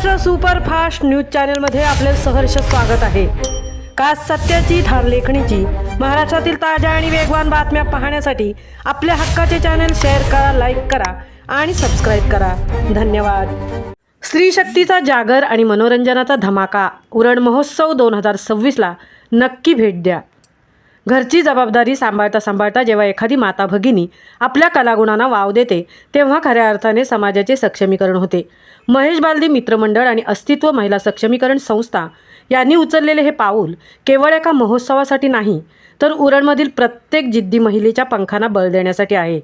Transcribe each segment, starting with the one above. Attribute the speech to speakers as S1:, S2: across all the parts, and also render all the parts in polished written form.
S1: Maharashtra superfast news चॅनलमध्ये आपले सहर्ष स्वागत आहे। खास सत्याची धार लेखणीची महाराष्ट्रातील ताज्या आणि वेगवान बातम्या पाहण्यासाठी आपल्या हक्काचे चॅनल शेअर करा, लाईक करा आणि सबस्क्राईब करा। धन्यवाद। स्त्री शक्तीचा जागर आणि मनोरंजनाचा धमाका उरण महोत्सव 2026ला नक्की भेट द्या। घरची जबाबदारी सांभाळता जेव्हा एखादी माता भगिनी आपल्या कलागुणांना वाव देते तेव्हा खऱ्या अर्थाने समाजाचे सक्षमीकरण होते। महेश बालदी मित्रमंडळ आणि अस्तित्व महिला सक्षमीकरण संस्था यांनी उचललेले हे पाऊल केवळ एका महोत्सवासाठी नाही तर उरणमधील प्रत्येक जिद्दी महिलेच्या पंखांना बळ देण्यासाठी आहे।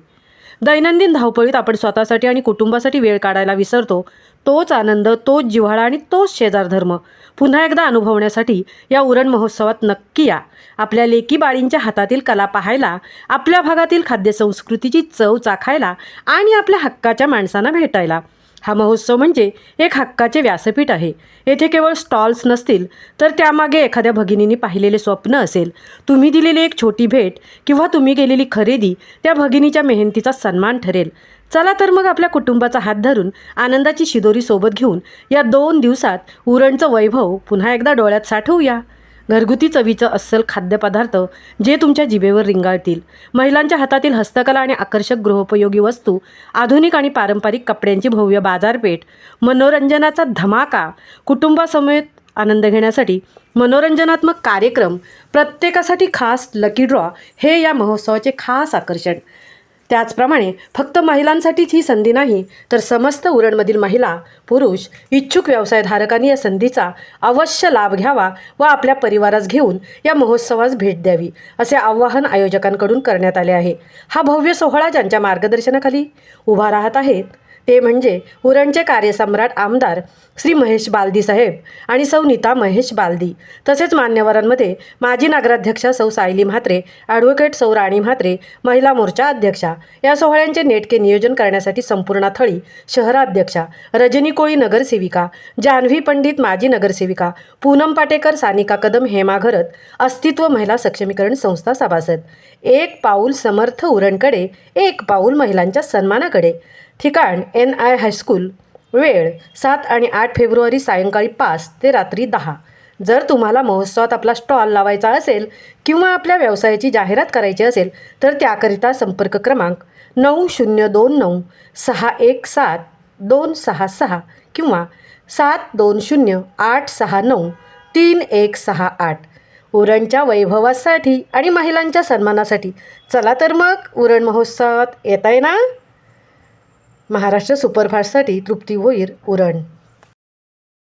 S1: दैनंदिन धावपळीत आपण स्वतःसाठी आणि कुटुंबासाठी वेळ काढायला विसरतो। तोच आनंद, तोच जिव्हाळा आणि तोच शेजारधर्म पुन्हा एकदा अनुभवण्यासाठी या उरण महोत्सवात नक्की या। आपल्या लेकी बाळींच्या हातातील कला पाहायला, आपल्या भागातील खाद्यसंस्कृतीची चव चाखायला आणि आपल्या हक्काच्या माणसांना भेटायला। हा महोत्सव म्हणजे एक हक्काचे व्यासपीठ आहे। येथे केवळ स्टॉल्स नसतील तर त्यामागे एखाद्या भगिनींनी पाहिलेले स्वप्न असेल, तुम्ही दिलेली एक छोटी भेट किंवा तुम्ही केलेली खरेदी त्या भगिनीच्या मेहनतीचा सन्मान ठरेल। चला तर मग आपल्या कुटुंबाचा हात धरून आनंदाची शिदोरी सोबत घेऊन या 2 दिवसात उरणचं वैभव पुन्हा एकदा डोळ्यात साठवूया। घरगुती चवीचं अस्सल खाद्यपदार्थ जे तुमच्या जिभेवर रिंगाळतील, महिलांच्या हातातील हस्तकला आणि आकर्षक गृहोपयोगी वस्तू, आधुनिक आणि पारंपरिक कपड्यांची भव्य बाजारपेठ, मनोरंजनाचा धमाका, कुटुंबासमेत आनंद घेण्यासाठी मनोरंजनात्मक कार्यक्रम, प्रत्येकासाठी खास लकी ड्रॉ हे या महोत्सवाचे खास आकर्षण। त्याचप्रमाणे फक्त महिलांसाठीच ही संधी नाही तर समस्त उरणमधील महिला, पुरुष, इच्छुक व्यवसायधारकांनी या संधीचा अवश्य लाभ घ्यावा व आपल्या परिवारास घेऊन या महोत्सवास भेट द्यावी असे आवाहन आयोजकांकडून करण्यात आले आहे। हा भव्य सोहळा ज्यांच्या मार्गदर्शनाखाली उभा राहत आहेत ते म्हणजे उरणचे कार्यसम्राट आमदार श्री महेश बालदी साहेब आणि सौ नीता महेश बालदी, तसेच मान्यवरांमध्ये माजी नगराध्यक्षा सौ सायली म्हात्रे, ॲडव्होकेट सौ राणी म्हात्रे, महिला मोर्चा अध्यक्षा। या सोहळ्यांचे नेटके नियोजन करण्यासाठी संपूर्ण थळी शहराध्यक्षा, रजनी कोळी नगरसेविका, जान्हवी पंडित माजी नगरसेविका, पूनम पाटेकर, सानिका कदम, हेमा घरत, अस्तित्व महिला सक्षमीकरण संस्था सभासद। एक पाऊल समर्थ उरणकडे, एक पाऊल महिलांच्या सन्मानाकडे। ठिकाण NI हायस्कूल। वेळ 7 आणि 8 फेब्रुवारी सायंकाळी 5 ते रात्री 10। जर तुम्हाला महोत्सवात आपला स्टॉल लावायचा असेल किंवा आपल्या व्यवसायाची जाहिरात करायची असेल तर त्याकरिता संपर्क क्रमांक 9029 617 266 किंवा 720 869 3168। उरणच्या वैभवासाठी आणि महिलांच्या सन्मानासाठी चला तर मग उरण महोत्सवात येताय ना। महाराष्ट्र सुपरफास्टसाठी तृप्ती भोईर, उरण।